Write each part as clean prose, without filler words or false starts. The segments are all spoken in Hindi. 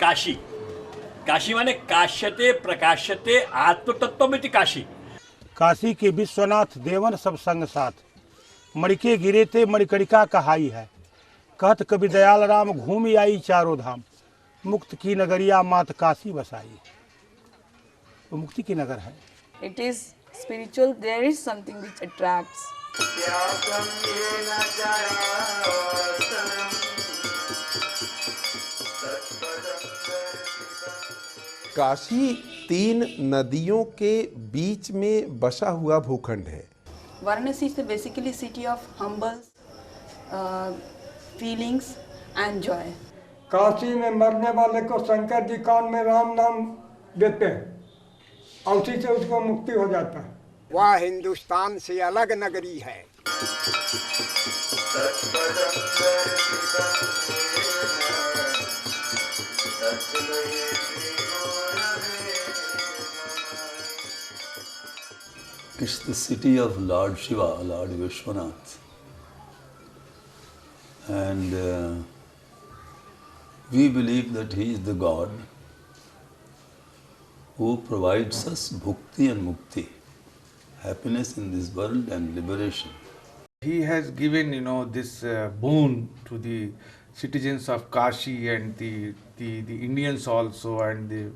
काशी, काशी माने काश्यते प्रकाश्यते आत्मतत्वमिति काशी। काशी के विश्वनाथ देवन सब संग साथ, मणिके गिरे थे मणिकणिका कहाई है। कहत कवि दयाल राम घूमी आई चारों धाम, मुक्त की नगरिया मात काशी बसाई। वो मुक्ति की नगर है। It is spiritual. There is something which attracts. Kashi 3 नदियों के बीच में बसा हुआ भूखंड है। Varanasi is basically city of humble feelings and joy. Kashi में मरने वाले को शंकर जी कान में राम नाम देते हैं और उसी से उसको मुक्ति हो जाता है। वह हिंदुस्तान से अलग नगरी है। It's the city of Lord Shiva, Lord Vishwanath. And we believe that he is the God who provides us bhukti and mukti, happiness in this world and liberation. He has given, this boon to the citizens of Kashi and the Indians also, and the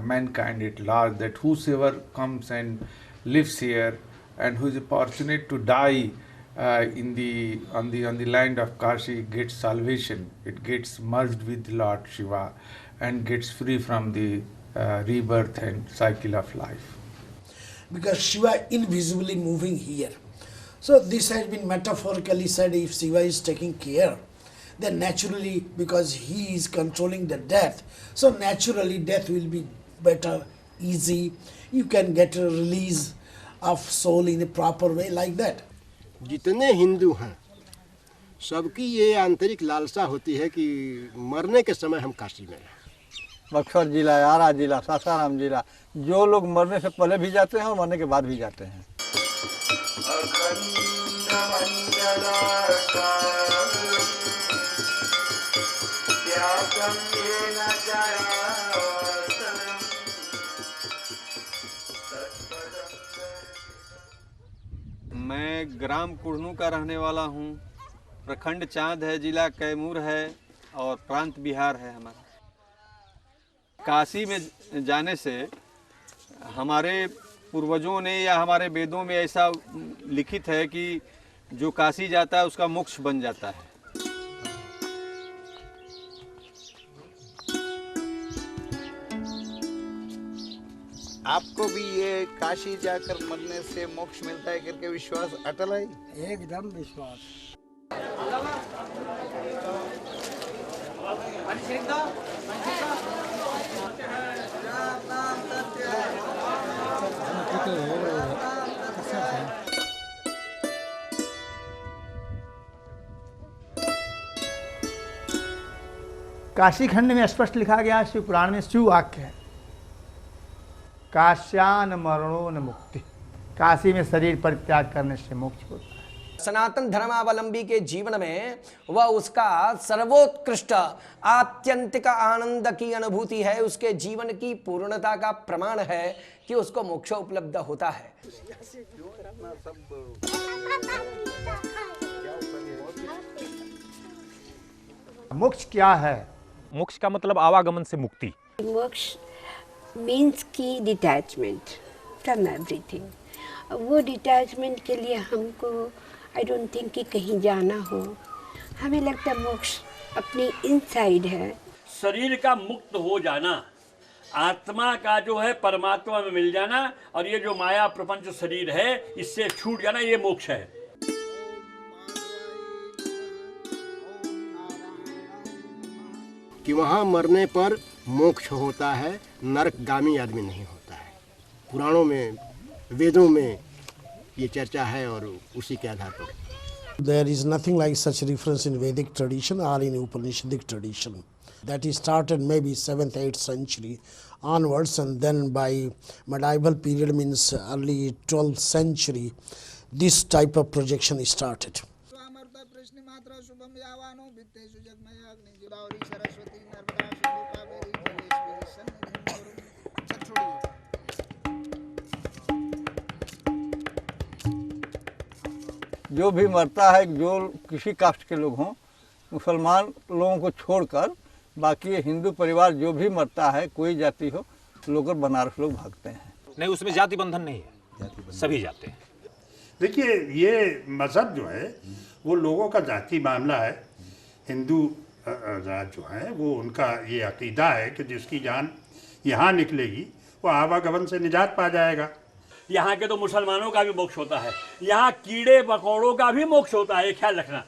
mankind at large, that whosoever comes and lives here and who is fortunate to die on the land of Kashi gets salvation. It gets merged with Lord Shiva and gets free from the rebirth and cycle of life. Because Shiva invisibly moving here. So this has been metaphorically said, if Shiva is taking care, then naturally, because he is controlling the death, so naturally death will be better, easy. You can get a release of soul in a proper way like that. जितने हिंदू हैं सबकी ये आंतरिक लालसा होती है कि मरने के समय हम काशी में रहें। बक्सर जिला, आरा जिला, सासाराम जिला, जो लोग मरने से पहले भी जाते हैं और मरने के बाद भी जाते हैं। मैं ग्राम कुढ़नू का रहने वाला हूँ। प्रखंड चांद है, जिला कैमूर है और प्रांत बिहार है हमारा। काशी में जाने से हमारे पूर्वजों ने या हमारे वेदों में ऐसा लिखित है कि जो काशी जाता है उसका मोक्ष बन जाता है। आपको भी ये काशी जाकर मरने से मोक्ष मिलता है करके विश्वास अटल है? एकदम विश्वास। काशी खंड में स्पष्ट लिखा गया, शिव पुराण में शिव वाक्य है, काश्यान मरणो न मुक्ति। काशी में शरीर परित्याग करने से मोक्ष होता है। सनातन धर्मावलंबी के जीवन में वह उसका सर्वोत्कृष्ट आत्यंतिक आनंद की अनुभूति है, उसके जीवन की पूर्णता का प्रमाण है कि उसको मोक्ष उपलब्ध होता है। मोक्ष क्या है? मोक्ष का मतलब आवागमन से मुक्ति। मोक्ष मीन्स की डिटैचमेंट फ्रॉम एवरीथिंग। वो डिटैचमेंट के लिए हमको आई डोंट थिंक कि कहीं जाना हो। हमें लगता है मोक्ष अपनी इनसाइड है। शरीर का मुक्त हो जाना, आत्मा का जो है परमात्मा में मिल जाना, और ये जो माया प्रपंच शरीर है इससे छूट जाना, ये मोक्ष है। कि वहाँ मरने पर मोक्ष होता है, नरकगामी आदमी नहीं होता है। पुराणों में, वेदों में ये चर्चा है और उसी के आधार पर There is nothing like such reference in Vedic tradition or in Upanishadic tradition. That is started maybe 7th, 8th century onwards, and then by medieval period means early 12th century, this type of projection started. जो भी मरता है, जो किसी कास्ट के लोग हों, मुसलमान लोगों को छोड़कर बाकी ये हिंदू परिवार जो भी मरता है, कोई जाति हो, लोग बनारस लोग भागते हैं। नहीं, उसमें जाति बंधन नहीं है, सभी जाते हैं। देखिए, ये मज़हब जो है वो लोगों का जाति मामला है। हिंदू राज जो है वो उनका ये अकीदा है कि जिसकी जान यहाँ निकलेगी वो आवागमन से निजात पा जाएगा। यहाँ के तो मुसलमानों का भी मोक्ष होता है, यहाँ कीड़े मकोड़ों का भी मोक्ष होता है, ये ख्याल रखना।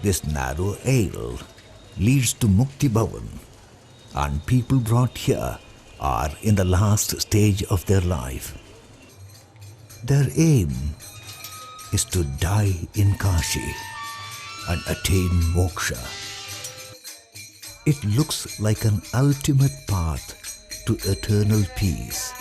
This narrow aisle leads to Mukti Bhavan, and people brought here are in the last stage of their life. Their aim is to die in Kashi and attain moksha. It looks like an ultimate path to eternal peace.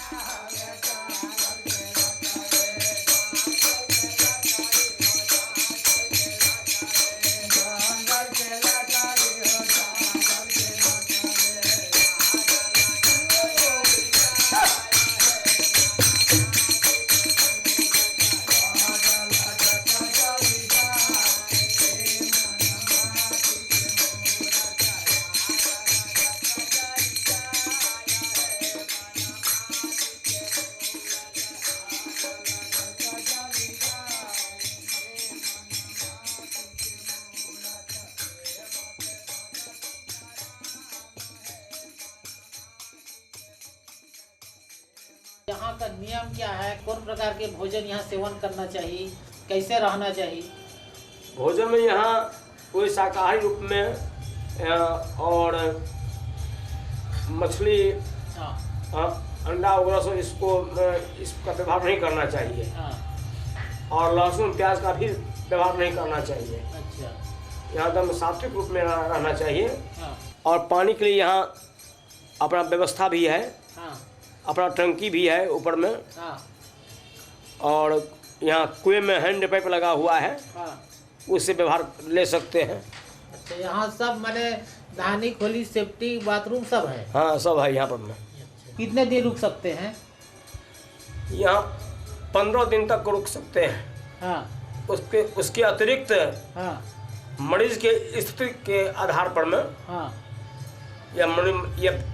यहाँ का नियम क्या है, कौन प्रकार के भोजन यहाँ सेवन करना चाहिए, कैसे रहना चाहिए? भोजन में यहाँ कोई शाकाहारी रूप में और मछली अंडा वगैरह सब इसका व्यवहार नहीं करना चाहिए। और लहसुन प्याज का भी व्यवहार नहीं करना चाहिए। अच्छा। यहाँ एकदम सात्विक रूप में रहना चाहिए। और पानी के लिए यहाँ अपना व्यवस्था भी है, अपना टंकी भी है ऊपर में। और यहाँ कुएं में हैंड पाइप लगा हुआ है, उससे व्यवहार ले सकते हैं। अच्छा, यहाँ सब माने नहाने खोली सेफ्टी बाथरूम सब है? हाँ सब है यहाँ पर में। कितने दिन रुक सकते हैं यहाँ? 15 दिन तक रुक सकते हैं। हाँ। उसके अतिरिक्त मरीज के स्थिति के आधार पर में या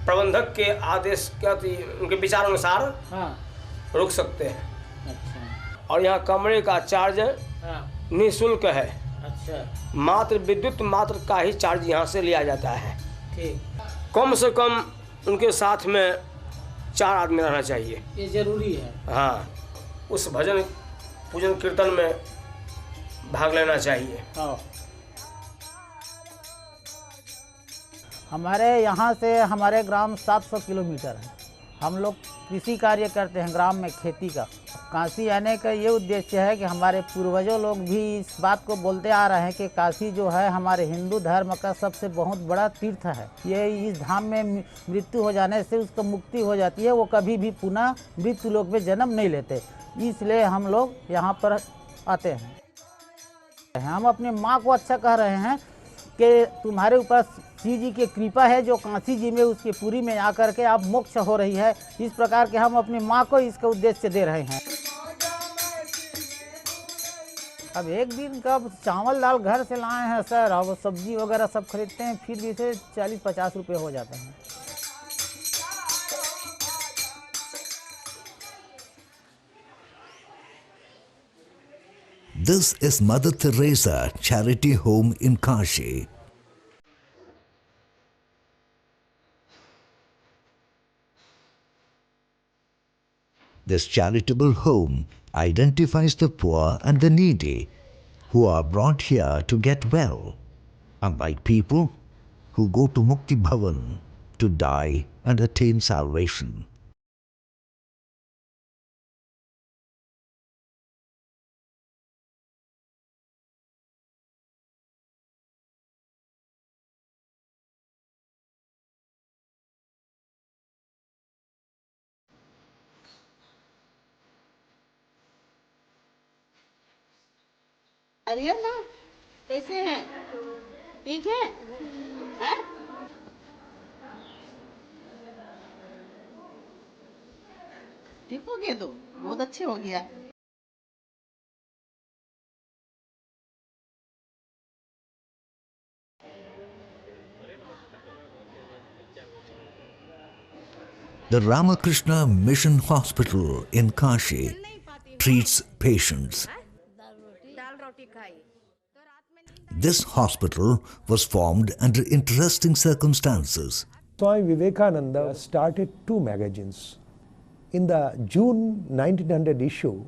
प्रबंधक के आदेश के उनके विचार अनुसार रुक सकते हैं। अच्छा। और यहाँ कमरे का चार्ज निःशुल्क है। अच्छा। मात्र विद्युत मात्र का ही चार्ज यहाँ से लिया जाता है। ठीक। कम से कम उनके साथ में 4 आदमी रहना चाहिए। ये जरूरी है। हाँ, उस भजन पूजन कीर्तन में भाग लेना चाहिए। हमारे यहाँ से हमारे ग्राम 700 किलोमीटर है। हम लोग कृषि कार्य करते हैं ग्राम में, खेती का। काशी आने का ये उद्देश्य है कि हमारे पूर्वजों लोग भी इस बात को बोलते आ रहे हैं कि काशी जो है हमारे हिंदू धर्म का सबसे बहुत बड़ा तीर्थ है। ये इस धाम में मृत्यु हो जाने से उसको मुक्ति हो जाती है, वो कभी भी पुनः मृत्यु लोक में जन्म नहीं लेते। इसलिए हम लोग यहाँ पर आते हैं। हम अपनी माँ को अच्छा कह रहे हैं कि तुम्हारे ऊपर शिव जी की कृपा है, जो काशी जी में उसकी पुरी में आकर के आप मोक्ष हो रही है। इस प्रकार के हम अपनी माँ को इसका उद्देश्य दे रहे हैं। अब एक दिन का चावल दाल घर से लाए हैं सर, और सब्जी वगैरह सब खरीदते हैं, फिर भी से 40-50 रुपये हो जाते हैं। This is Mother Teresa Charity Home in Kashi. This charitable home identifies the poor and the needy who are brought here to get well, unlike people who go to Mukti Bhavan to die and attain salvation. अरे ना कैसे हैं? ठीक है? हैं? ठीक हो गया तो बहुत अच्छे हो गया। The Ramakrishna Mission Hospital in Kashi treats patients. This hospital was formed under interesting circumstances. Swami Vivekananda started two magazines. In the June 1900 issue,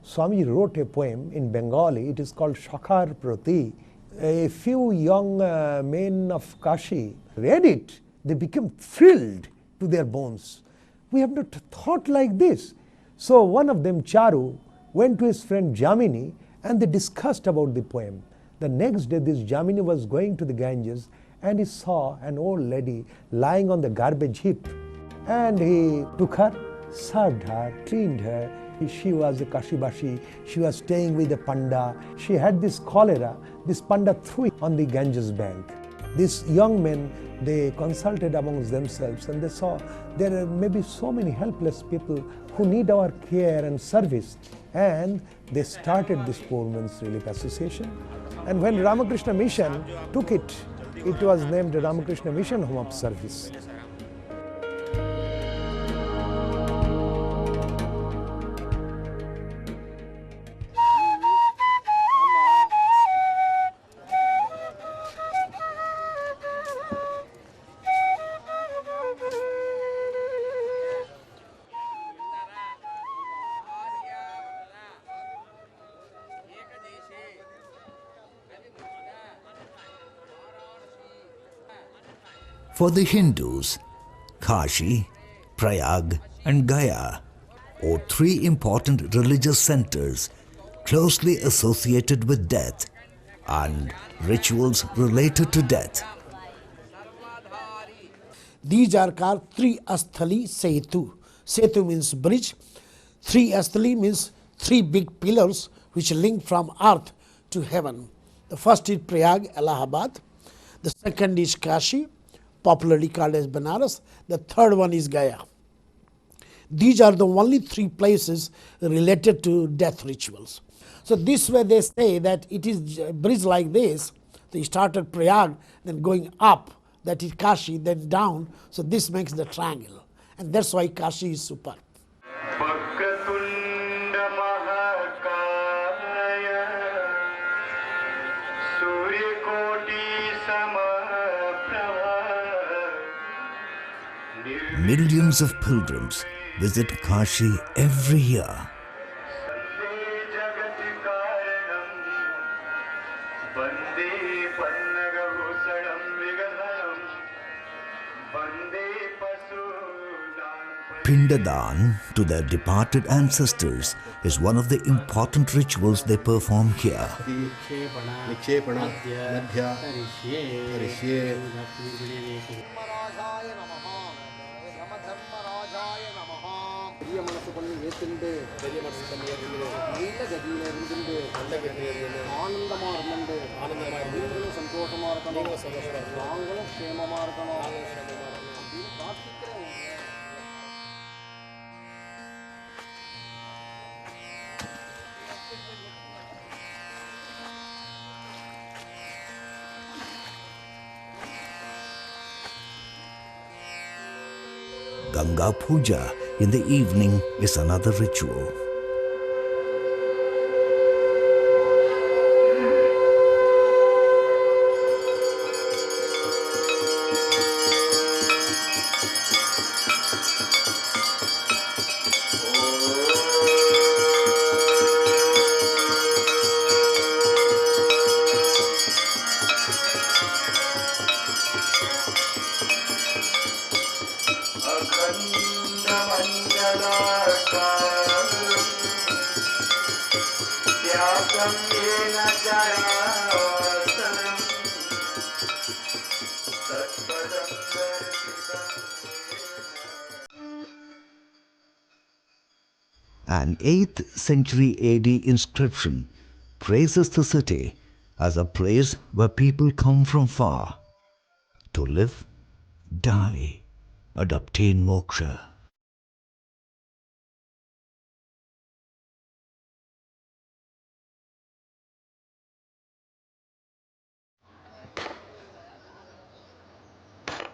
Swami wrote a poem in Bengali. It is called Shakhar Prati. A few young men of Kashi read it. They became thrilled to their bones. We have not thought like this. So one of them, Charu, went to his friend Jamini and they discussed about the poem. The next day, this Jamini was going to the Ganges and he saw an old lady lying on the garbage heap. And he took her, served her, cleaned her. She was a Kashibashi. She was staying with a panda. She had this cholera. This panda threw it on the Ganges bank. These young men, they consulted amongst themselves and they saw there are maybe so many helpless people who need our care and service. And they started this Poor Men's Relief Association. And when Ramakrishna Mission took it, it was named Ramakrishna Mission Home of Service. For the Hindus, Kashi, Prayag and Gaya are three important religious centers closely associated with death and rituals related to death. These are called Tri Asthali Setu. Setu means bridge. Tri Asthali means three big pillars which link from earth to heaven. The first is Prayag, Allahabad. The second is Kashi, popularly called as Banaras. The third one is Gaya. These are the only three places related to death rituals. So this way they say that it is a bridge like this. So you start at Prayag, then going up, that is Kashi, then down. So this makes the triangle. And that's why Kashi is superb. Millions of pilgrims visit Kashi every year. Pindadan to their departed ancestors is one of the important rituals they perform here. Nikshepana, Madhya, Tarishye. Ganga Puja in the evening is another ritual. An 8th century AD inscription praises the city as a place where people come from far to live, die, and obtain moksha.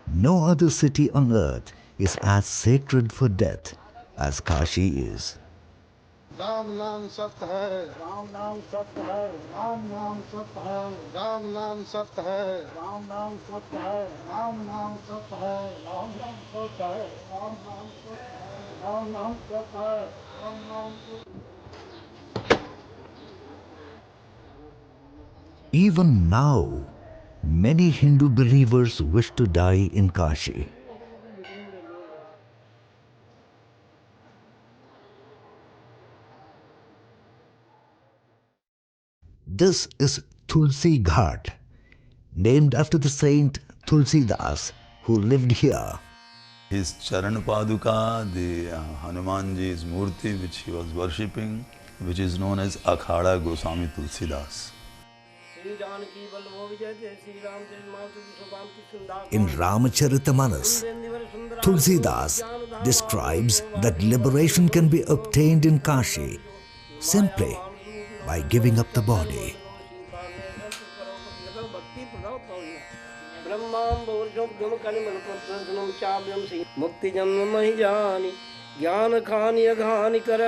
No other city on earth is as sacred for death as Kashi is. Ram नाम सत्य है, राम नाम सत्य है, राम नाम सत्य है, राम नाम सत्य है, राम नाम सत्य है, राम नाम सत्य है, राम नाम सत्य है, राम नाम सत्य है, राम नाम सत्य है, राम नाम सत्य है। Even now, many Hindu believers wish to die in Kashi. This is Tulsi Ghat, named after the saint Tulsidas, who lived here. His Charan Paduka, the Hanumanji's Murti which he was worshipping, which is known as Akhada Goswami Tulsidas. In Ramacharita-manas, Tulsidas describes that liberation can be obtained in Kashi simply by giving up the body. मुक्ति जन्म महि जानी ज्ञान खानी अघानी कर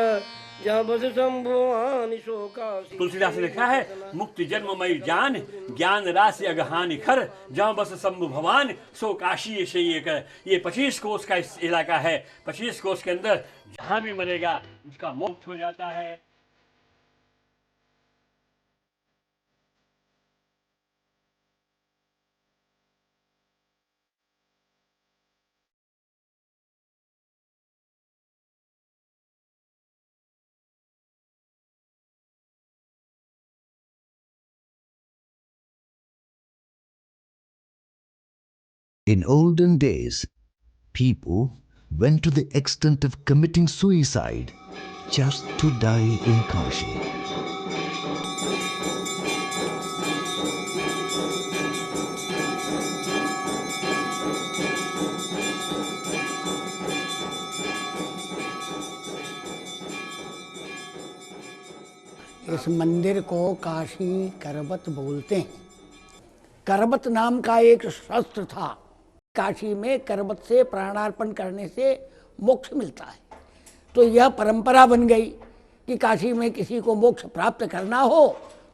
जहाँ बस शंभुआनि शोकासी। तुलसीदास ने लिखा है मुक्ति जन्ममयी जान ज्ञान राशि अगहानि खर जहाँ बस शंभु भवान सो काशी से ये कर। ये 25 कोस का इस इलाका है। 25 कोस के अंदर जहाँ भी मरेगा उसका मोक्ष हो जाता है। In olden days, people went to the extent of committing suicide just to die in Kashi. इस मंदिर को काशी करबत बोलते हैं। करबत नाम का एक शस्त्र था। काशी में करबत से प्राणार्पण करने से मोक्ष मिलता है। तो यह परंपरा बन गई कि काशी में किसी को मोक्ष प्राप्त करना हो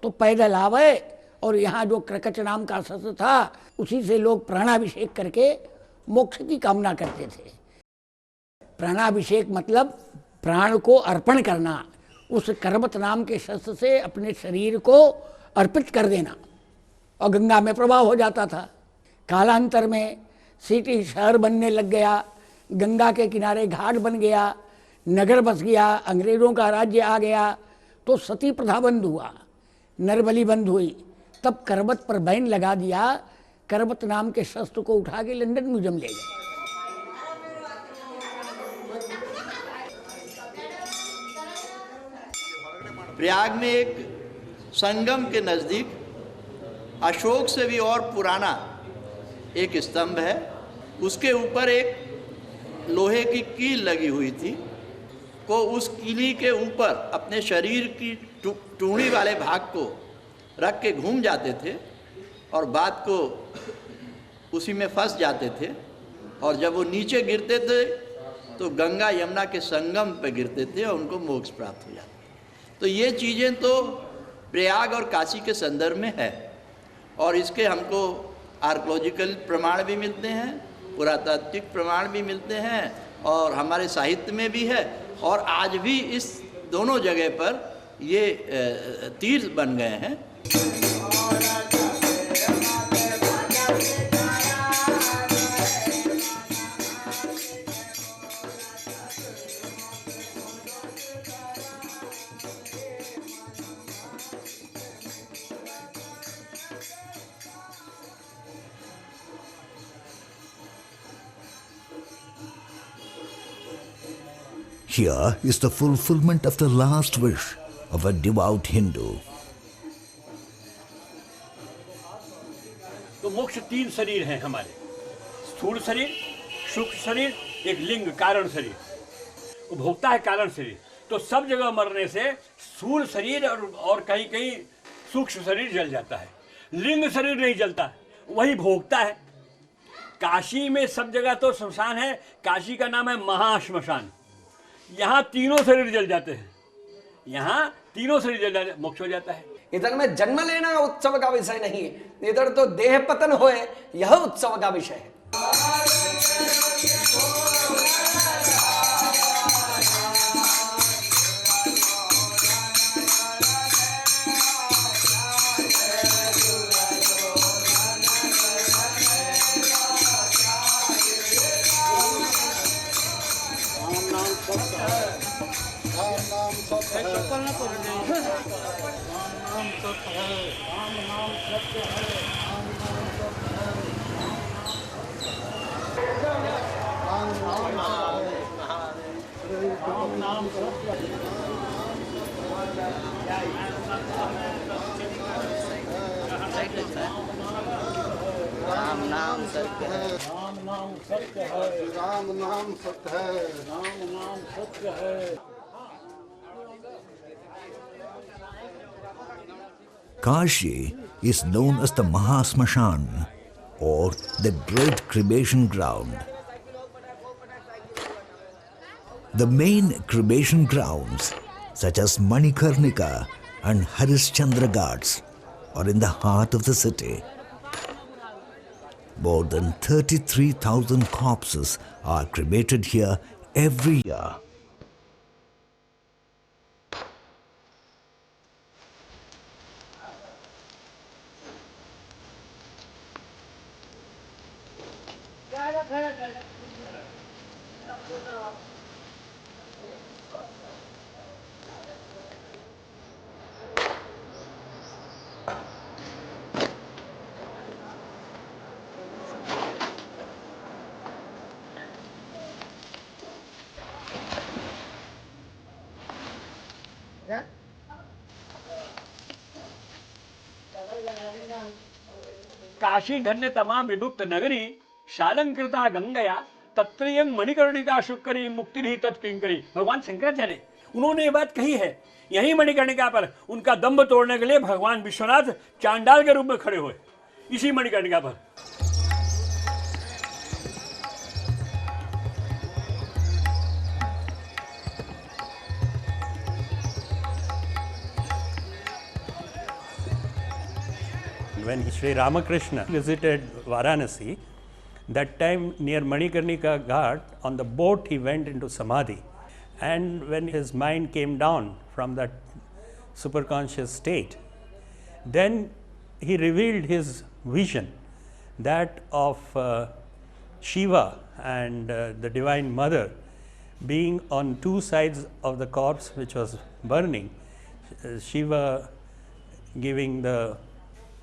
तो पैदल आवे, और यहाँ जो क्रकच नाम का शस्त्र था उसी से लोग प्राणाभिषेक करके मोक्ष की कामना करते थे। प्राणाभिषेक मतलब प्राण को अर्पण करना, उस करबत नाम के शस्त्र से अपने शरीर को अर्पित कर देना, और गंगा में प्रवाह हो जाता था। कालांतर में सिटी शहर बनने लग गया, गंगा के किनारे घाट बन गया, नगर बस गया, अंग्रेज़ों का राज्य आ गया, तो सती प्रथा बंद हुआ, नरबली बंद हुई। तब करबत पर बैन लगा दिया। करबत नाम के शस्त्र को उठा के लंदन म्यूजियम ले गए। प्रयाग में एक संगम के नज़दीक अशोक से भी और पुराना एक स्तंभ है। उसके ऊपर एक लोहे की कील लगी हुई थी। को उस कीली के ऊपर अपने शरीर की टूणी वाले भाग को रख के घूम जाते थे और बाद को उसी में फंस जाते थे, और जब वो नीचे गिरते थे तो गंगा यमुना के संगम पे गिरते थे और उनको मोक्ष प्राप्त हो जाता। तो ये चीज़ें तो प्रयाग और काशी के संदर्भ में है, और इसके हमको आर्कोलॉजिकल प्रमाण भी मिलते हैं, पुरातात्विक प्रमाण भी मिलते हैं, और हमारे साहित्य में भी है। और आज भी इस दोनों जगह पर ये तीर्थ बन गए हैं। Here is the fulfillment of the last wish of a devout Hindu. मोक्ष 3 शरीर हैं हमारे, स्थूल शरीर, सूक्ष्म शरीर, एक लिंग कारण शरीर, उपभोक्ता है कारण शरीर। तो सब जगह मरने से स्थूल शरीर और कहीं कहीं सूक्ष्म शरीर जल जाता है, लिंग शरीर नहीं जलता, वही भोगता है। काशी में सब जगह तो श्मशान है, काशी का नाम है महाश्मशान। यहाँ तीनों शरीर जल जाते हैं, यहाँ तीनों शरीर जल जाते, मोक्ष हो जाता है। इधर में जन्म लेना उत्सव का विषय नहीं है, इधर तो देह पतन होए यह उत्सव का विषय है। राम नाम सत्य है, राम नाम सत्य है, राम नाम सत्य है, राम नाम सत्य है। Kashi is known as the Mahasmashan, or the Great Cremation Ground. The main cremation grounds, such as Manikarnika and Harishchandra Ghats, are in the heart of the city. More than 33,000 corpses are cremated here every year. Kashi धन्य तमाम विभुक्त नगरी, शालंकृता गंगया तत्रियं मणिकर्णिका शुक्री मुक्ति नहीं तत्किंकरी। भगवान शंकराचार्य उन्होंने ये बात कही है। यही मणिकर्णिका पर उनका दम्भ तोड़ने के लिए भगवान विश्वनाथ चांडाल के रूप में खड़े हुए, इसी मणिकर्णिका पर। When Sri Ramakrishna visited Varanasi, that time near Manikarnika Ghat, on the boat he went into Samadhi. And when his mind came down from that superconscious state, then he revealed his vision, that of Shiva and the Divine Mother being on two sides of the corpse which was burning. Shiva giving the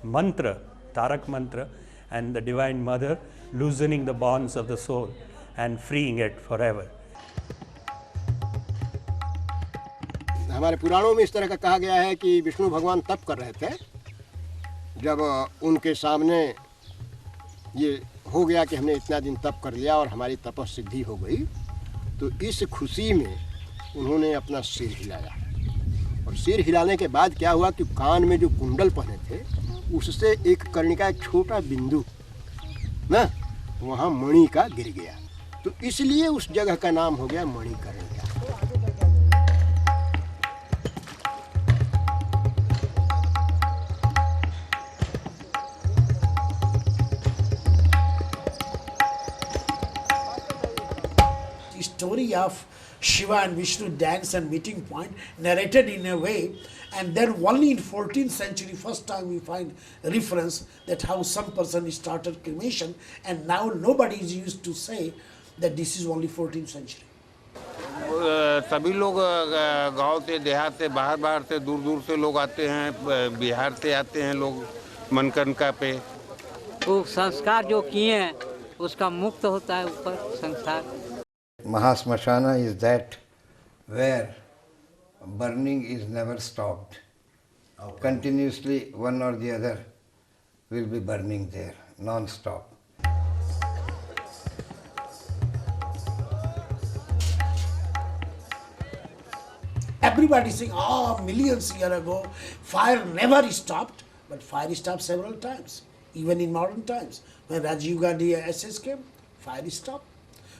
mantra, Tarak mantra, and the Divine Mother loosening the bonds of the soul and freeing it forever. हमारे पुराणों में इस तरह का कहा गया है कि विष्णु भगवान तप कर रहे थे, जब उनके सामने ये हो गया कि हमने इतना दिन तप कर लिया और हमारी तपस्सिद्धि हो गई, तो इस खुशी में उन्होंने अपना सिर हिलाया। और सिर हिलाने के बाद क्या हुआ कि कान में जो कुंडल पहने थे उससे एक कर्णिका, एक छोटा बिंदु ना वहाँ मणि का गिर गया, तो इसलिए उस जगह का नाम हो गया Manikarnika. Story of Shiva and Vishnu dance and meeting point narrated in a way, and then only in 14th century first time we find reference that how some person started cremation, and now nobody is used to say that this is only 14th century. सभी लोग गांव से, देहात से, बाहर से, दूर दूर से लोग आते हैं, बिहार से आते हैं लोग मनकर्णिका पे। वो संस्कार जो किए हैं उसका मुक्त होता है ऊपर संसार। Mahasmashana is that where burning is never stopped. Continuously one or the other will be burning there. non-stop. Everybody saying, oh, millions years ago, fire never stopped, but fire stopped several times, even in modern times. When Rajiv Gandhi SS came, fire stopped.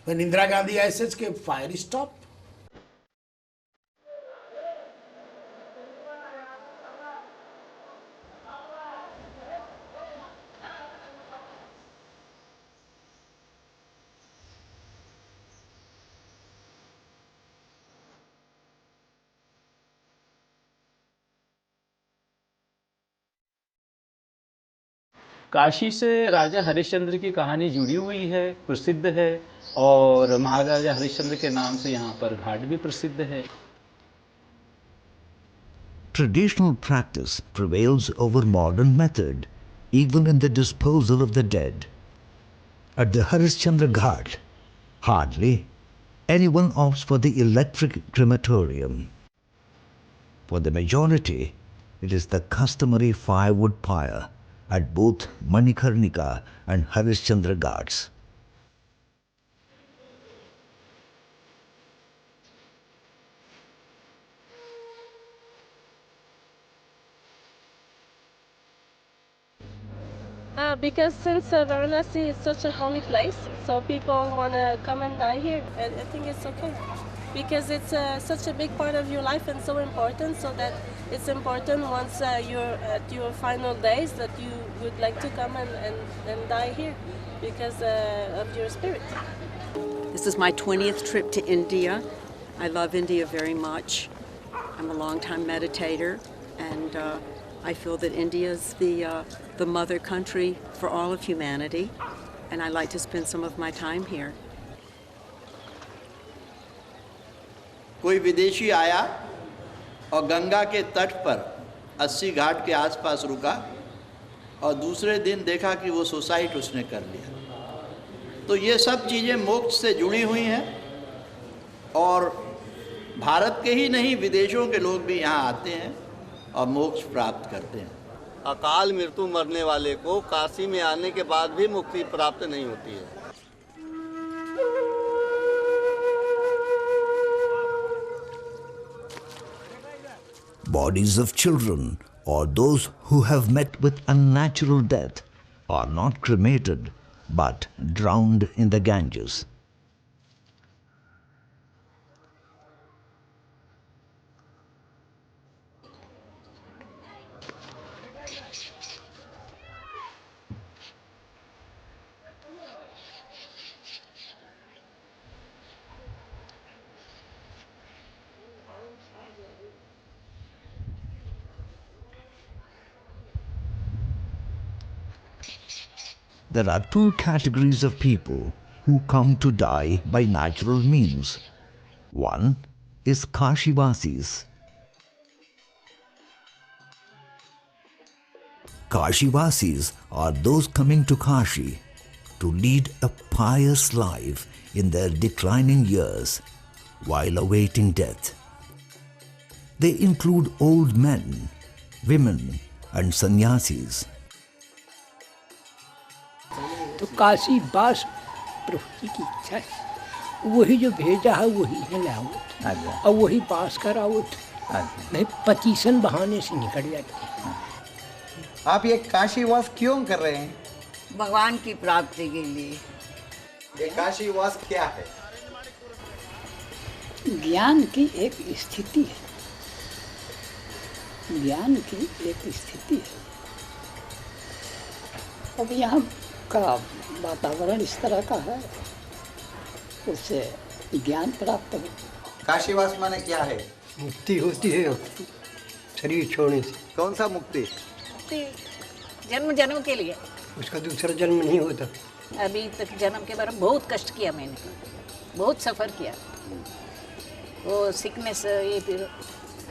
When Indira Gandhi SS came, fire stopped. Kashi से राजा हरिश्चंद्र की कहानी जुड़ी हुई है, प्रसिद्ध है, और महाराजा हरिश्चंद्र के नाम से यहाँ पर घाट भी प्रसिद्ध है। Traditional practice prevails over modern method, even in the disposal of the dead. At the Harishchandra Ghat, hardly anyone opts for the electric crematorium. For the majority, it is the customary firewood pyre at both Manikarnika and Harishchandra Ghats. Because since Varanasi is such a holy place, so people want to come and die here, and I think it's okay. Because it's such a big part of your life and so important, so that it's important once you're at your final days that you would like to come and die here because of your spirit. This is my 20th trip to India. I love India very much. I'm a long-time meditator, and I feel that India is the mother country for all of humanity, and I like to spend some of my time here. कोई विदेशी आया और गंगा के तट पर 80 घाट के आसपास रुका और दूसरे दिन देखा कि वो सुसाइड उसने कर लिया। तो ये सब चीज़ें मोक्ष से जुड़ी हुई हैं, और भारत के ही नहीं विदेशों के लोग भी यहाँ आते हैं और मोक्ष प्राप्त करते हैं। अकाल मृत्यु मरने वाले को काशी में आने के बाद भी मुक्ति प्राप्त नहीं होती है। Bodies of children or those who have met with unnatural death are not cremated but drowned in the Ganges. There are two categories of people who come to die by natural means. One is Kashivasis. Kashivasis are those coming to Kashi to lead a pious life in their declining years while awaiting death. They include old men, women, and sannyasis. तो काशी वास प्रभु जी की इच्छा है, वही जो भेजा है वही है लाओ, और वही पास कराओ। नहीं 25 बहाने से निकल जाते। आप ये काशीवास क्यों कर रहे हैं? भगवान की प्राप्ति के लिए। ये काशीवास क्या है? ज्ञान की एक स्थिति है, ज्ञान की एक स्थिति है। अब यहाँ का वातावरण इस तरह का है, उससे ज्ञान प्राप्त हो। काशीवास माने क्या है? मुक्ति होती है शरीर छोड़ने से। कौन सा मुक्ति? जन्म जन्म के लिए। उसका दूसरा जन्म नहीं होता। अभी तक जन्म के बारे में बहुत कष्ट किया मैंने, बहुत सफ़र किया। वो सिकनेस, ये फिर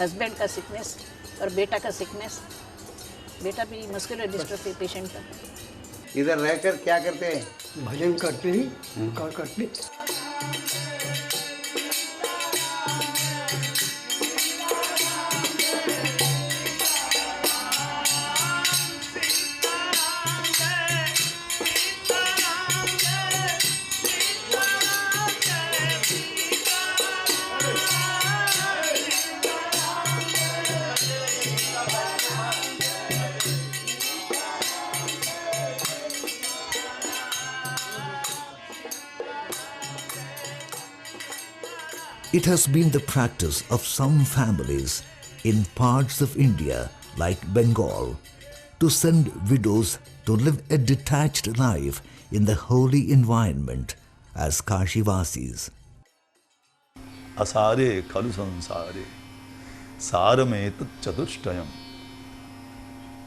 हस्बैंड का सिकनेस और बेटा का सिकनेस, बेटा भी मस्कुलर डिस्ट्रॉफी पेशेंट था। इधर रहकर क्या करते हैं? भजन करते ही क्या करते। It has been the practice of some families in parts of India like Bengal to send widows to live a detached life in the holy environment as Kashivasis. Asare khalu sansare saramet chatushtayam.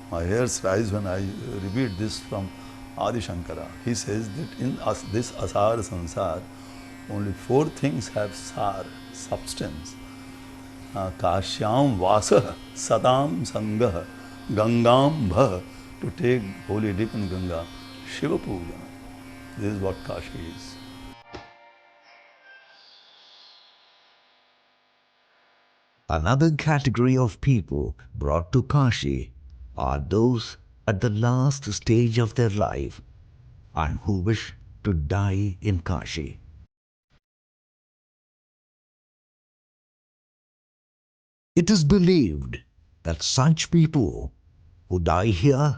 My hairs rise when I repeat this from Adi Shankara. He says that in this asar sansar, only 4 things have sar, substance. Kashyam vasa, satam sangha, gangam bha, to take holy dip in Ganga, Shiva puja. This is what Kashi is. Another category of people brought to Kashi are those at the last stage of their life and who wish to die in Kashi. It is believed that such people who die here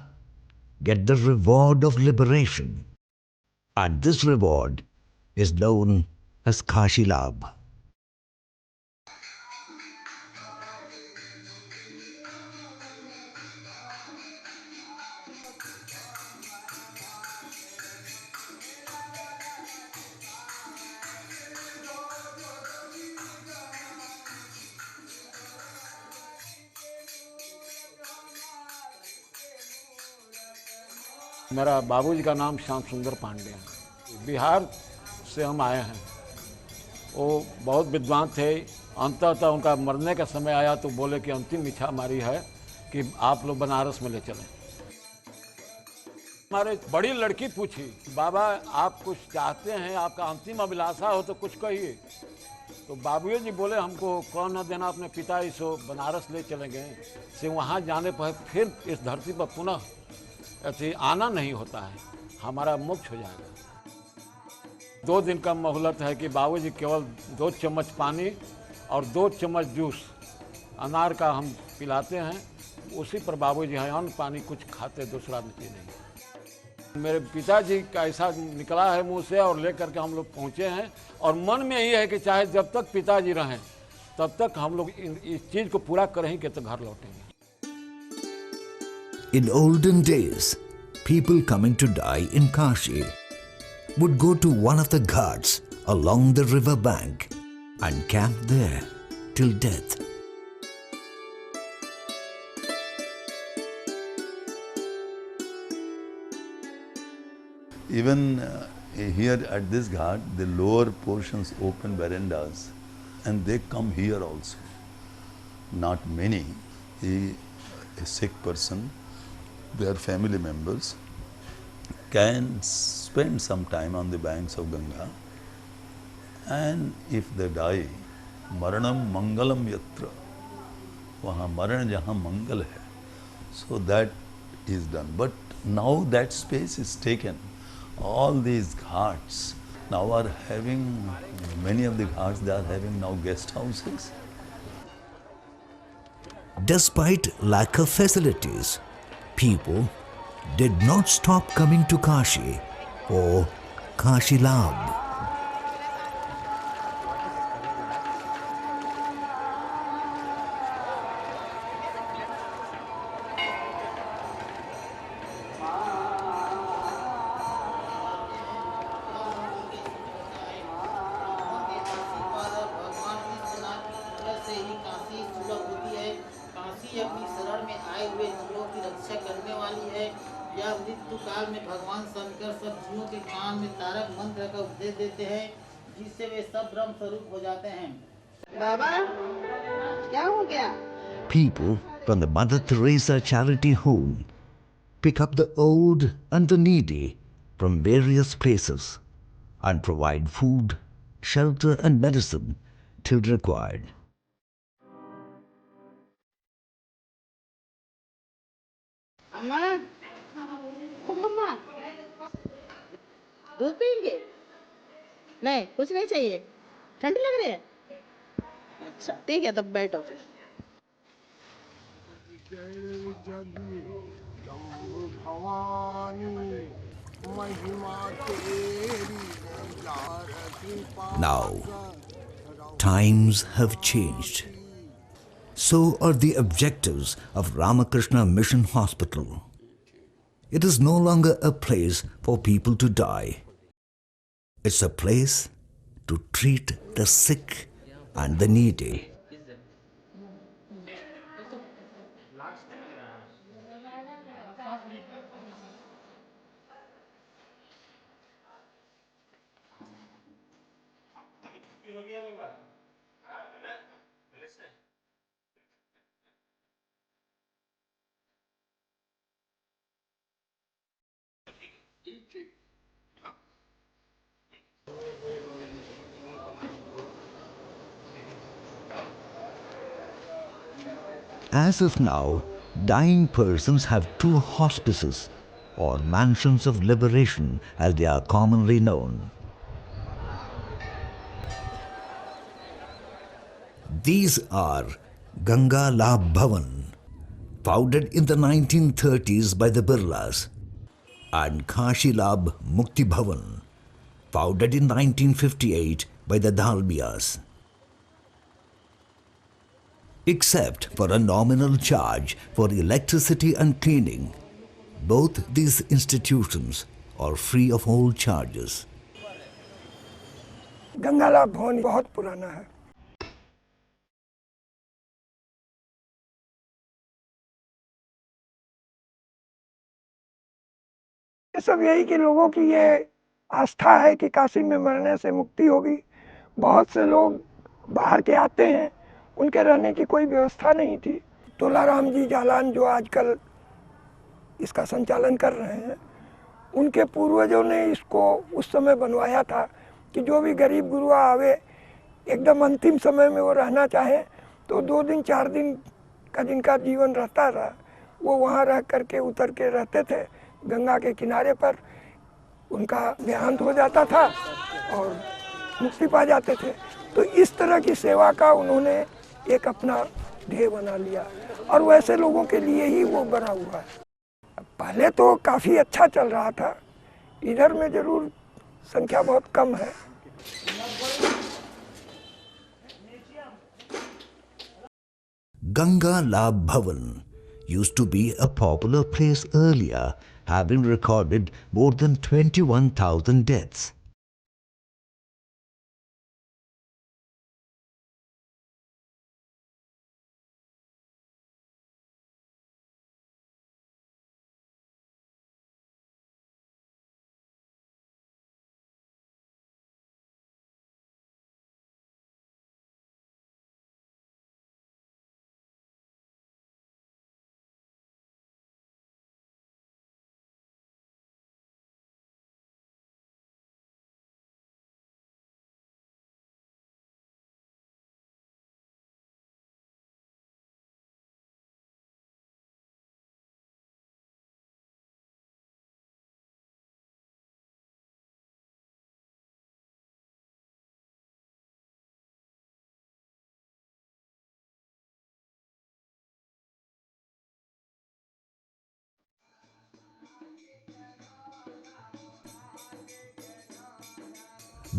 get the reward of liberation, and this reward is known as Kashi Labh. मेरा बाबूजी का नाम श्याम सुंदर पांडे है। बिहार से हम आए हैं। वो बहुत विद्वान थे। अंततः उनका मरने का समय आया तो बोले कि अंतिम इच्छा हमारी है कि आप लोग बनारस में ले चलें। हमारे बड़ी लड़की पूछी, बाबा आप कुछ चाहते हैं, आपका अंतिम अभिलाषा हो तो कुछ कहिए। तो बाबूजी जी बोले हमको कौन न देना अपने पिता सो बनारस ले चले गए। से वहाँ जाने पर फिर इस धरती पर पुनः ऐसे आना नहीं होता है, हमारा मोक्ष हो जाएगा। 2 दिन का मोहलत है कि बाबूजी केवल 2 चम्मच पानी और 2 चम्मच जूस अनार का हम पिलाते हैं, उसी पर बाबूजी हैं, अन्न पानी कुछ खाते, दूसरा चीज़ नहीं। मेरे पिताजी का ऐसा निकला है मुँह से और लेकर के हम लोग पहुँचे हैं और मन में यही है कि चाहे जब तक पिताजी रहें तब तक हम लोग इस चीज़ को पूरा करेंगे तो घर लौटेंगे। In olden days, people coming to die in Kashi would go to one of the ghats along the river bank and camp there till death. Even here at this ghat, the lower portions open verandas, and they come here also. Not many. A sick person, their family members can spend some time on the banks of Ganga, and if they die, maranam mangalam yatra, wahan maran jahan mangal hai, so that is done. But now that space is taken. All these ghats now are having, many of the ghats they are having now guest houses. Despite lack of facilities, people did not stop coming to Kashi or Kashi Labh. अपनी शरण में आए हुए जीवों की रक्षा करने वाली है। यह मृत्यु काल में भगवान शंकर सब जीवों के कान में तारक मंत्र का उपदेश देते हैं, जिससे वे सब ब्रह्म स्वरूप हो जाते हैं। बाबा क्या हो गया? People from the Mother Teresa Charity Home pick up the old and the needy from various places and provide food, shelter and medicine till required. अम्मा, ओ मम्मा, दूध पियेंगे? नहीं, कुछ नहीं चाहिए। ठंडी लग रही है? अच्छा, ठीक है, तब बैठो फिर। Now, Times have changed. So are the objectives of Ramakrishna Mission Hospital. It is no longer a place for people to die. It's a place to treat the sick and the needy. As of now, dying persons have 2 hospices, or mansions of liberation as they are commonly known. These are Ganga Labh Bhavan, founded in the 1930s by the Birlas, and Kashi Labh Mukti Bhavan, founded in 1958 by the Dalmias. Except for a nominal charge for electricity and cleaning, both these institutions are free of all charges. Ganga लाभ भवन बहुत पुराना है। ये सब यही कि लोगों की ये आस्था है कि काशी में मरने से मुक्ति होगी। बहुत से लोग बाहर के आते हैं, उनके रहने की कोई व्यवस्था नहीं थी। तोलाराम जी जालान जो आजकल इसका संचालन कर रहे हैं, उनके पूर्वजों ने इसको उस समय बनवाया था कि जो भी गरीब गुरुआ आवे, एकदम अंतिम समय में वो रहना चाहे तो 2 दिन 4 दिन का जिनका जीवन रहता था, वो वहाँ रह करके उतर के रहते थे गंगा के किनारे पर। उनका देहांत हो जाता था और मुक्ति पा जाते थे। तो इस तरह की सेवा का उन्होंने एक अपना ध्येय बना लिया और वैसे लोगों के लिए ही वो बना हुआ है। पहले तो काफ़ी अच्छा चल रहा था, इधर में जरूर संख्या बहुत कम है। Ganga Labh Bhavan used to be a popular place earlier, having recorded more than 21,000 deaths.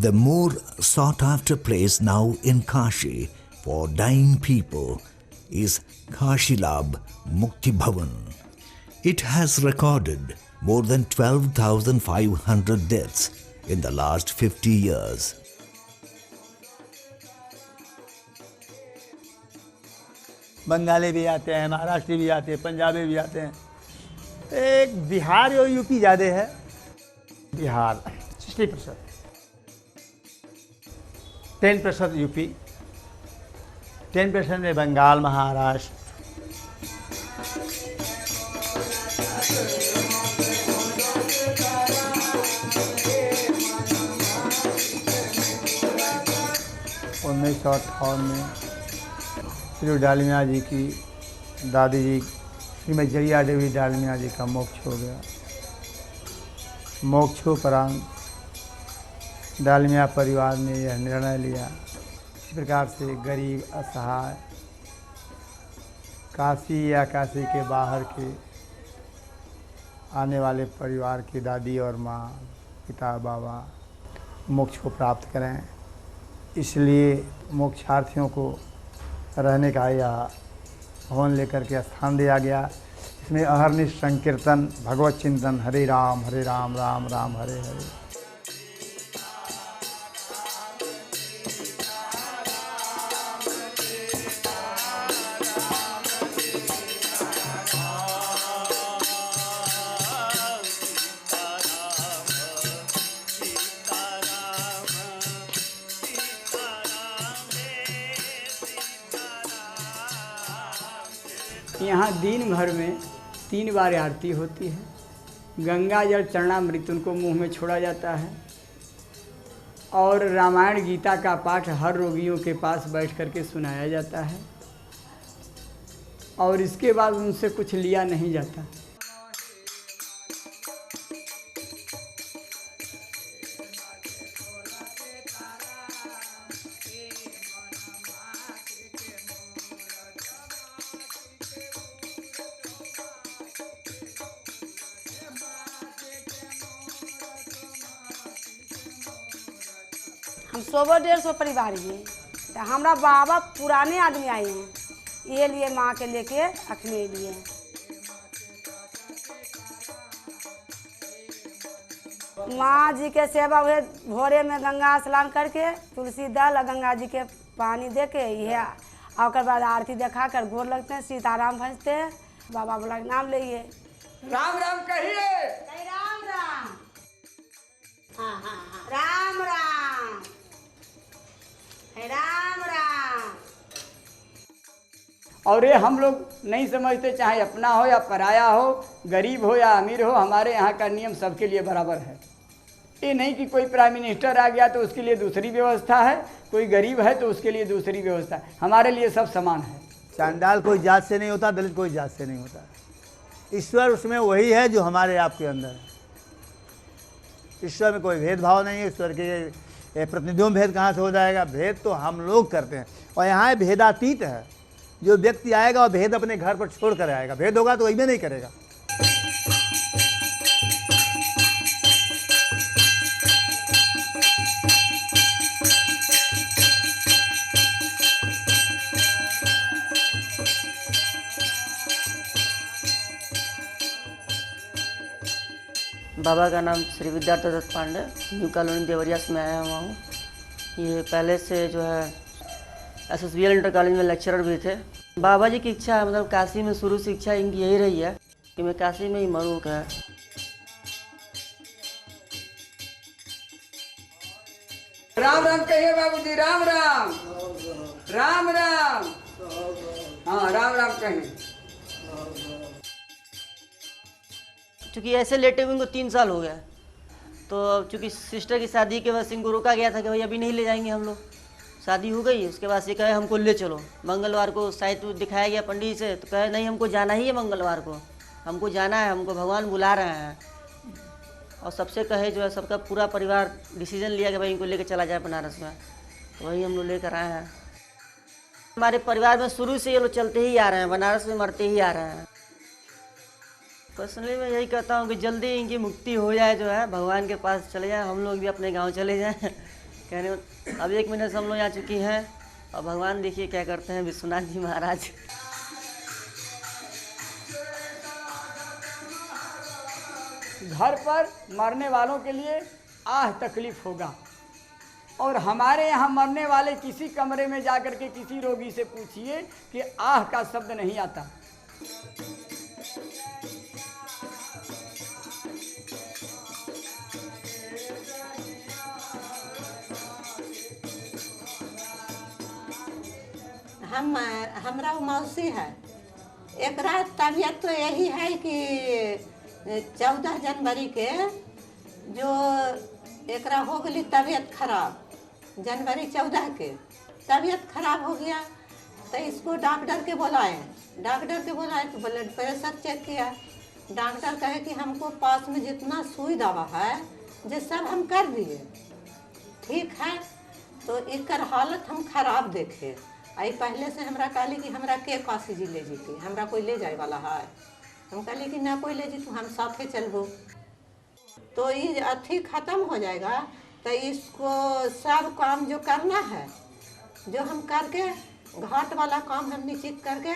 The more sought after place now in Kashi for dying people is Kashi Labh Mukti Bhavan. It has recorded more than 12,500 deaths in the last 50 years. Bengali भी आते हैं, महाराष्ट्री भी आते हैं, पंजाबी भी आते हैं। एक बिहार और यूपी ज़्यादा है। बिहार 60%, 10% यूपी, 10% में बंगाल, महाराष्ट्र। उन्नीस सौ 58 में श्री डालमिया जी की दादी जी श्रीमती जरिया देवी डालमिया जी का मोक्ष हो गया। मोक्षोपरांत डालमिया परिवार ने यह निर्णय लिया, इस प्रकार से गरीब, असहाय, काशी या काशी के बाहर के आने वाले परिवार की दादी और माँ, पिता, बाबा मोक्ष को प्राप्त करें। इसलिए मोक्षार्थियों को रहने का या भवन लेकर के स्थान दिया गया। इसमें अहर्निश संकीर्तन, भगवत चिंतन, हरे राम राम राम हरे हरे। यहाँ दिन भर में 3 बार आरती होती है। गंगा जल चरणामृत उनको मुंह में छोड़ा जाता है और रामायण गीता का पाठ हर रोगियों के पास बैठ करके सुनाया जाता है और इसके बाद उनसे कुछ लिया नहीं जाता। हम 100-150 परिवार हैं तो हमारा बाबा पुराने आदमी आए हैं ये लिए माँ के लेके अखने लिए। माँ जी के सेवा हुए भोरे में गंगा स्नान करके तुलसी दल और गंगा जी के पानी दे के यह और बाद आरती देखा कर गोर लगते हैं, सीताराम भजते हैं, बाबा बोला नाम लिए राम राम कहिए। राम राम हाँ हाँ हाँ राम राम राम राम। और ये हम लोग नहीं समझते, चाहे अपना हो या पराया हो, गरीब हो या अमीर हो, हमारे यहाँ का नियम सबके लिए बराबर है। ये नहीं कि कोई प्राइम मिनिस्टर आ गया तो उसके लिए दूसरी व्यवस्था है, कोई गरीब है तो उसके लिए दूसरी व्यवस्था है। हमारे लिए सब समान है। चांडाल कोई जात से नहीं होता, दलित कोई जात से नहीं होता। ईश्वर उसमें वही है जो हमारे आपके अंदर है। ईश्वर में कोई भेदभाव नहीं है। ईश्वर के प्रतिनिधियों में भेद कहाँ से हो जाएगा? भेद तो हम लोग करते हैं और यहाँ भेदातीत है। जो व्यक्ति आएगा और भेद अपने घर पर छोड़ कर आएगा, भेद होगा तो वही भी नहीं करेगा। बाबा का नाम श्री विद्यार्थी दत्त पांडे, न्यू कॉलोनी देवरियास में आया हुआ हूँ। ये पहले से जो है SSBL इंटर कॉलेज में लेक्चरर भी थे। बाबा जी की इच्छा है, मतलब काशी में शुरू से इच्छा इनकी यही रही है कि मैं काशी में ही मरूँ। का राम राम कहिए बाबूजी, राम राम राम राम। हाँ राम राम कहिए। चूँकि ऐसे लेटे हुए इनको 3 साल हो गया, तो चूँकि सिस्टर की शादी के बाद इनको रोका गया था कि भाई अभी नहीं ले जाएंगे हम लोग। शादी हो गई, उसके बाद से कहे हमको ले चलो। मंगलवार को साइट दिखाया गया पंडित जी से, तो कहे नहीं हमको जाना ही है, मंगलवार को हमको जाना है, हमको भगवान बुला रहे हैं। और सबसे कहे जो है सबका पूरा परिवार डिसीजन लिया कि भाई इनको लेकर चला जाए बनारस में, तो वही हम लोग लेकर आए हैं। हमारे परिवार में शुरू से ये लोग चलते ही आ रहे हैं, बनारस में मरते ही आ रहे हैं। पर्सनली मैं यही कहता हूँ कि जल्दी इनकी मुक्ति हो जाए, जो है भगवान के पास चले जाए, हम लोग भी अपने गांव चले जाएं। कहने अब 1 महीने से हम लोग यहाँ चुकी हैं और भगवान देखिए क्या करते हैं विश्वनाथ जी महाराज। घर पर मरने वालों के लिए आह तकलीफ होगा, और हमारे यहाँ मरने वाले किसी कमरे में जाकर के किसी रोगी से पूछिए कि आह का शब्द नहीं आता। हमरा मौसी है, एक रात तबीयत तो यही है कि 14 जनवरी के जो एकरा हो गई तबीयत खराब, जनवरी 14 के तबीयत खराब हो गया, तो इसको डॉक्टर के बुलाए तो ब्लड प्रेशर चेक किया। डॉक्टर कहे कि हमको पास में जितना सुई दवा है जो सब हम कर दिए, ठीक है, तो एकर हालत हम खराब देखे। आई पहले से हमरा कहली कि हमरा के काशी जी ले जीती, हमरा कोई ले जाए वाला है। हम कहली कि ना कोई ले जीतू, हम साथे चलबो, तो ये अथी खत्म हो जाएगा तो इसको सब काम जो करना है, जो हम करके घाट वाला काम हम निश्चित करके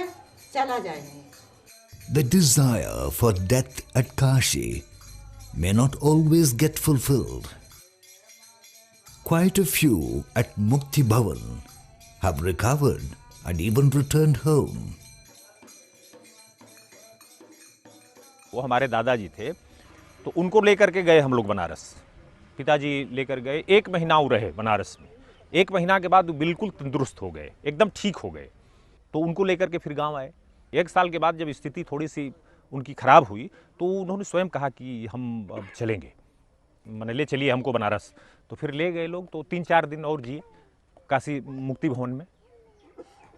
चला जाएंगे। The desire for death at Kashi may not always get fulfilled. Quite a few at Mukti Bhavan have recovered and even returned home. वो हमारे दादाजी थे, तो उनको लेकर के गए हम लोग बनारस। पिताजी लेकर गए, 1 महीना वो रहे बनारस में। 1 महीना के बाद वो बिल्कुल तंदुरुस्त हो गए, एकदम ठीक हो गए। तो उनको लेकर के फिर गांव आए। 1 साल के बाद जब स्थिति थोड़ी सी उनकी खराब हुई, तो उन्होंने स्वयं कहा कि हम अब चलेंगे, मैंने ले चलिए हमको बनारस। तो फिर ले गए लोग, तो 3-4 दिन और जिए काशी मुक्ति भवन में,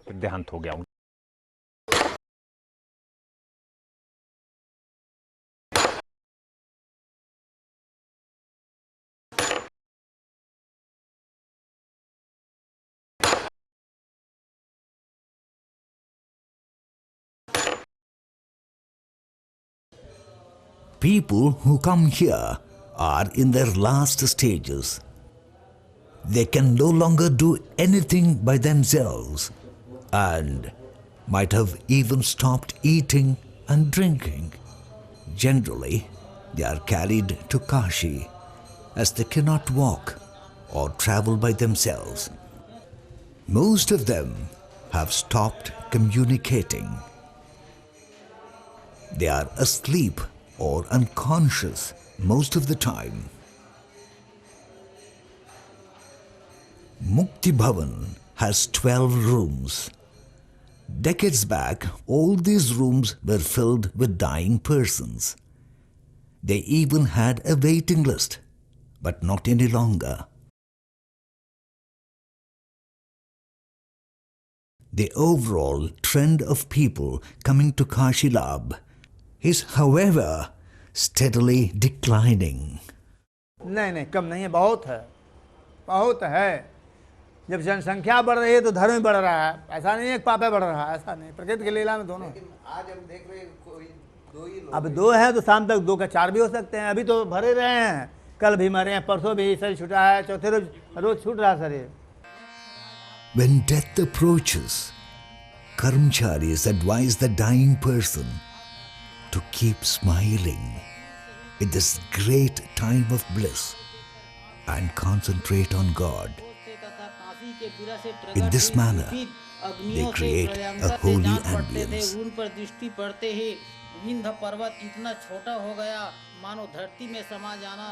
फिर देहांत हो गया उनका। People who come here are in their last stages. They can no longer do anything by themselves and might have even stopped eating and drinking. Generally, they are carried to Kashi as they cannot walk or travel by themselves. Most of them have stopped communicating. They are asleep or unconscious most of the time. Mukti Bhavan has 12 rooms. Decades back, all these rooms were filled with dying persons. They even had a waiting list, but not any longer. The overall trend of people coming to Kashi Lab is, however, steadily declining. नहीं कम नहीं है, बहुत है, बहुत है। जब जनसंख्या बढ़ रही है तो धर्म भी बढ़ रहा है। ऐसा नहीं है कि पाप बढ़ रहा है, ऐसा नहीं। प्रकृति की लीला में दोनों। आज हम देख रहे हैं कोई 2 ही लोग। अब 2 हैं तो शाम तक 2 का 4 भी हो सकते हैं। अभी तो भरे रहे हैं, कल भी मरे हैं, परसों भी शरीर छूटा है, चौथे रोज छूट रहा शरीर। When death approaches, Karmcharis advise the dying person to keep smiling in this great time of bliss and concentrate on God. In this manner, they create a holy ambience. उन पर दृष्टि पड़ते ही विंध्य पर्वत इतना छोटा हो गया, मानो धरती में समा जाना,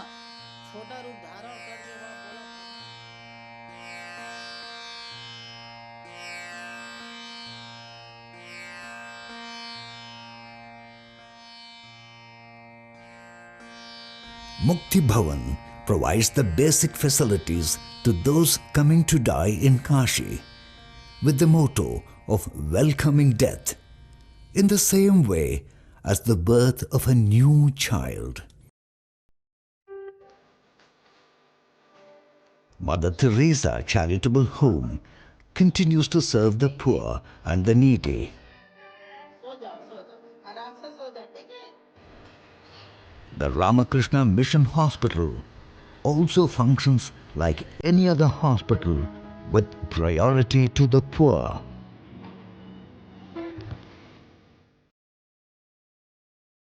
छोटा रूप धारण करके वह बोला। Mukti Bhavan provides the basic facilities to those coming to die in Kashi with the motto of welcoming death in the same way as the birth of a new child. Mother Teresa Charitable Home continues to serve the poor and the needy. The Ramakrishna Mission Hospital also functions like any other hospital with priority to the poor.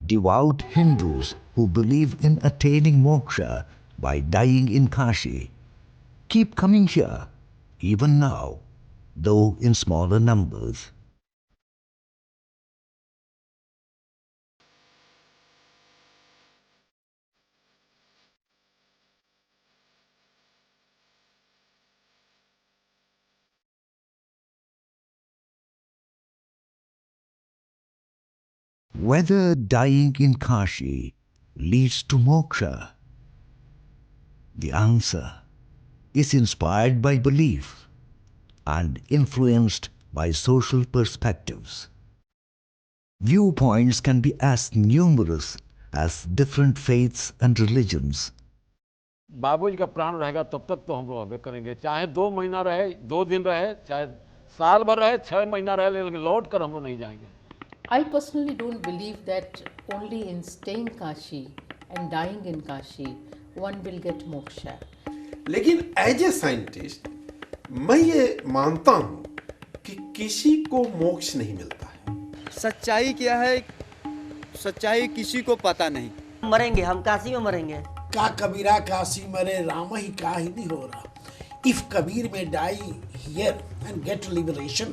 Devout Hindus who believe in attaining moksha by dying in Kashi keep coming here even now, though in smaller numbers. Whether dying in Kashi leads to moksha? The answer is inspired by belief and influenced by social perspectives. Viewpoints can be as numerous as different faiths and religions. बाबूजी का प्राण रहेगा तब तक तो हम लोग अबे करेंगे, चाहे 2 महीना रहे, 2 दिन रहे, चाहे साल भर रहे, 6 महीना रहे, लेकिन लौट कर हम लोग नहीं जाएंगे। I personally don't believe that only in staying Kashi and dying in Kashi one will get moksha. लेकिन एज ए साइंटिस्ट मैं ये मानता हूं कि किसी को मोक्ष नहीं मिलता है। सच्चाई क्या है, सच्चाई किसी को पता नहीं। मरेंगे, हम काशी में मरेंगे। का कबीरा काशी मरे राम ही का ही नहीं हो रहा। If Kabir may die here and get liberation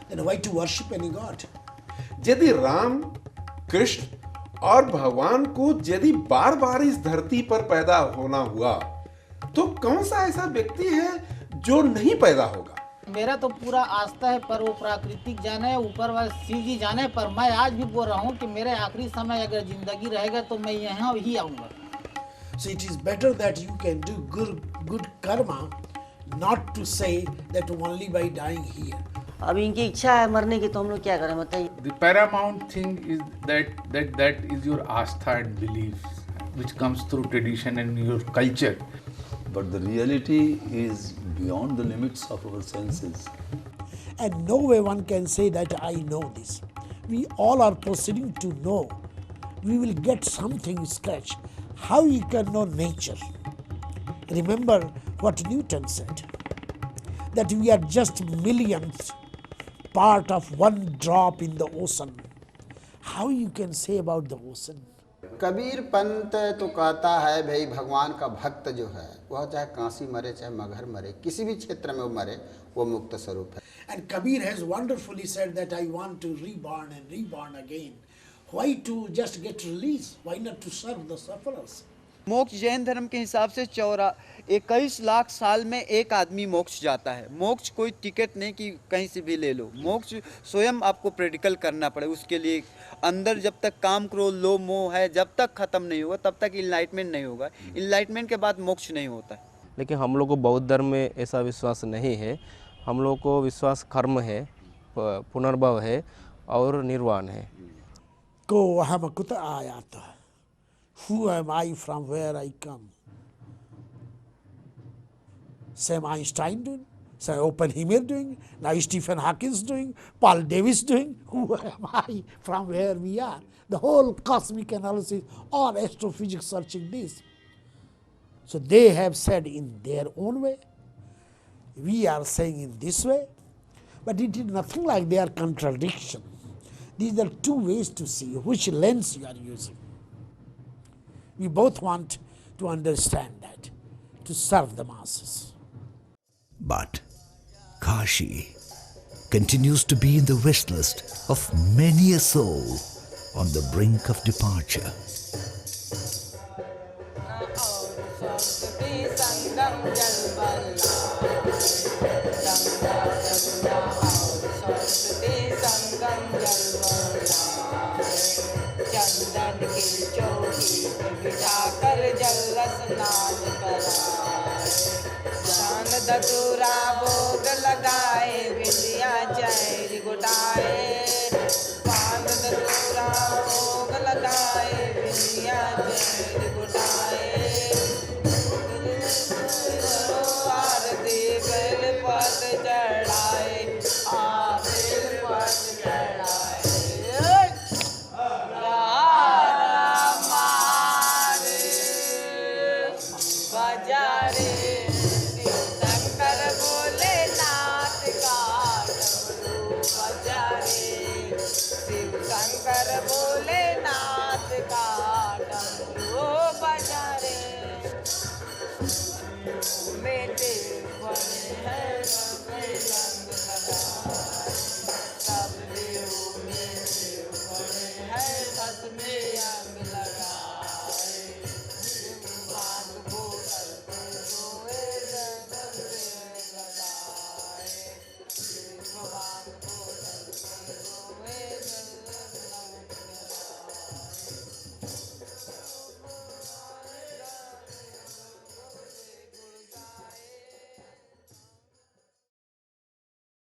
then why to worship any god. यदि राम, कृष्ण और भगवान को यदि बार बार इस धरती पर पैदा होना हुआ तो कौन सा ऐसा व्यक्ति है जो नहीं पैदा होगा। मेरा तो पूरा आस्था है, पर वो प्राकृतिक जाने, ऊपर वाले शिव जी जाने। पर मैं आज भी बोल रहा हूँ कि मेरे आखिरी समय अगर जिंदगी रहेगा तो मैं यहाँ ही आऊँगा। So it is better that you can do good karma, not to say that only by dying here. अब इनकी इच्छा है मरने की, तो हम लोग क्या करें बताइए। The paramount thing is that is your astha and belief, which comes through tradition and your culture. But the reality is beyond the limits of our senses. And no way one can say that I know this. We all are proceeding to know. We will get something scratch. How you can know nature? Remember what Newton said, that we are just millionth part of one drop in the ocean. How you can say about the ocean? Kabir Pant तो कहता है भाई भगवान का भक्त जो है वह चाहे काशी मरे चाहे मगहर मरे, किसी भी क्षेत्र में वो मरे, वो मुक्त स्वरूप है। And Kabir has wonderfully said that I want to reborn and reborn again. Why to just get released? Why not to serve the sufferers? मोक्ष जैन धर्म के हिसाब से 21 लाख साल में एक आदमी मोक्ष जाता है। मोक्ष कोई टिकट नहीं कि कहीं से भी ले लो, मोक्ष स्वयं आपको प्रेडिकल करना पड़े। उसके लिए अंदर जब तक काम क्रोध लोभ मोह है जब तक खत्म नहीं होगा तब तक इनलाइटमेंट नहीं होगा। इनलाइटमेंट के बाद मोक्ष नहीं होता है। लेकिन हम लोग को बौद्ध धर्म में ऐसा विश्वास नहीं है। हम लोग को विश्वास कर्म है, पुनर्भव है और निर्वाण है। को अहम कुत आयात, who am I, from where I come? Sam Einstein doing, Sam Oppenheimer doing, now Stephen Hawking doing, Paul Davis doing. Who am I, from where we are? The whole cosmic analysis or astrophysics searching this. So they have said in their own way, we are saying in this way, but it is nothing like they are contradiction. These are two ways to see which lens you are using. We both want to understand that, to serve the masses. But Kashi continues to be in the wish list of many a soul on the brink of departure. बिठाकर जल स्नान कराए, दान दतूरा भोग लगाए, विद्या चैर गुटाए,